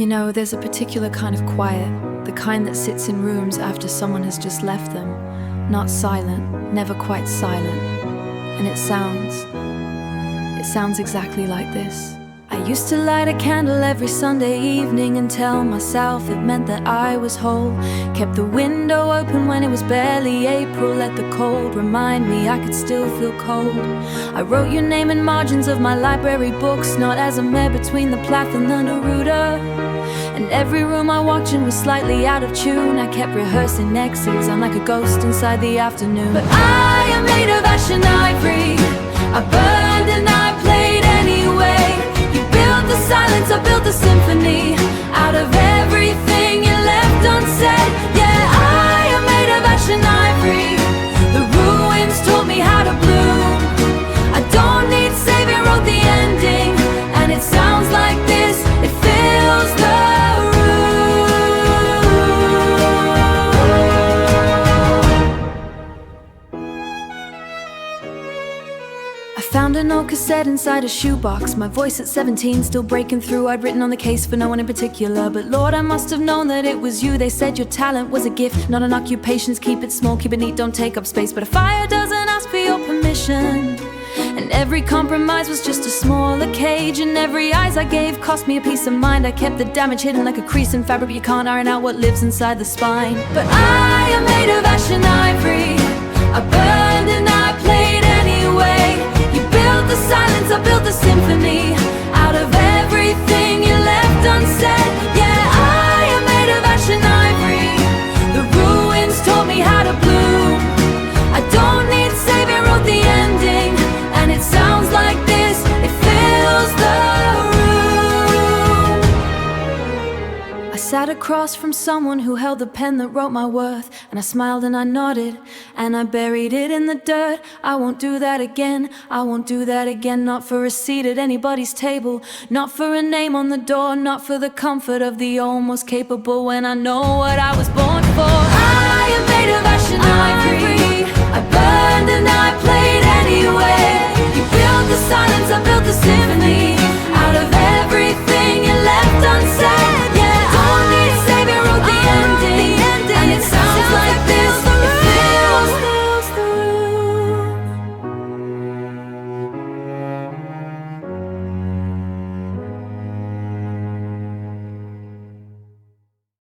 You know, there's a particular kind of quiet, the kind that sits in rooms after someone has just left them. Not silent, never quite silent. And it sounds exactly like this. I used to light a candle every Sunday evening and tell myself it meant that I was whole. Kept the window open when it was barely April, let the cold remind me I could still feel cold. I wrote your name in margins of my library books, not as a mare between the Plath and the Neruda. And every room I walked in was slightly out of tune. I kept rehearsing exits, I'm like a ghost inside the afternoon. But I am made of ash and ivory, I burned and I played anyway. The silence, I built the symphony out of everything you left unsaid. Yeah, I am made of ash and ivory. The ruins taught me how to bloom. I don't need saving, wrote the ending, and it sounds like this. It fills the found an old cassette inside a shoebox. My voice at 17 still breaking through. I'd written on the case for no one in particular, but Lord, I must have known that it was you. They said your talent was a gift, not an occupation. Keep it small, keep it neat, don't take up space. But a fire doesn't ask for your permission, and every compromise was just a smaller cage. And every eyes I gave cost me a peace of mind. I kept the damage hidden like a crease in fabric, but you can't iron out what lives inside the spine. But I am made of ash and ivory, I burned and I played anyway. The silence, I built the symphony out of everything you left unsaid. Yeah, I am made of ash and ivory. The ruins taught me how to bloom. I don't need saving, wrote the ending, and it sounds like this. It fills the room. I sat across from someone who held the pen that wrote my worth, and I smiled and I nodded, and I buried it in the dirt. I won't do that again, I won't do that again. Not for a seat at anybody's table, not for a name on the door, not for the comfort of the almost capable, when I know what I was born for. I am made of ash and ivory, I burned and I played anyway. You built the silence, I built the symphony out of everything you left unsaid.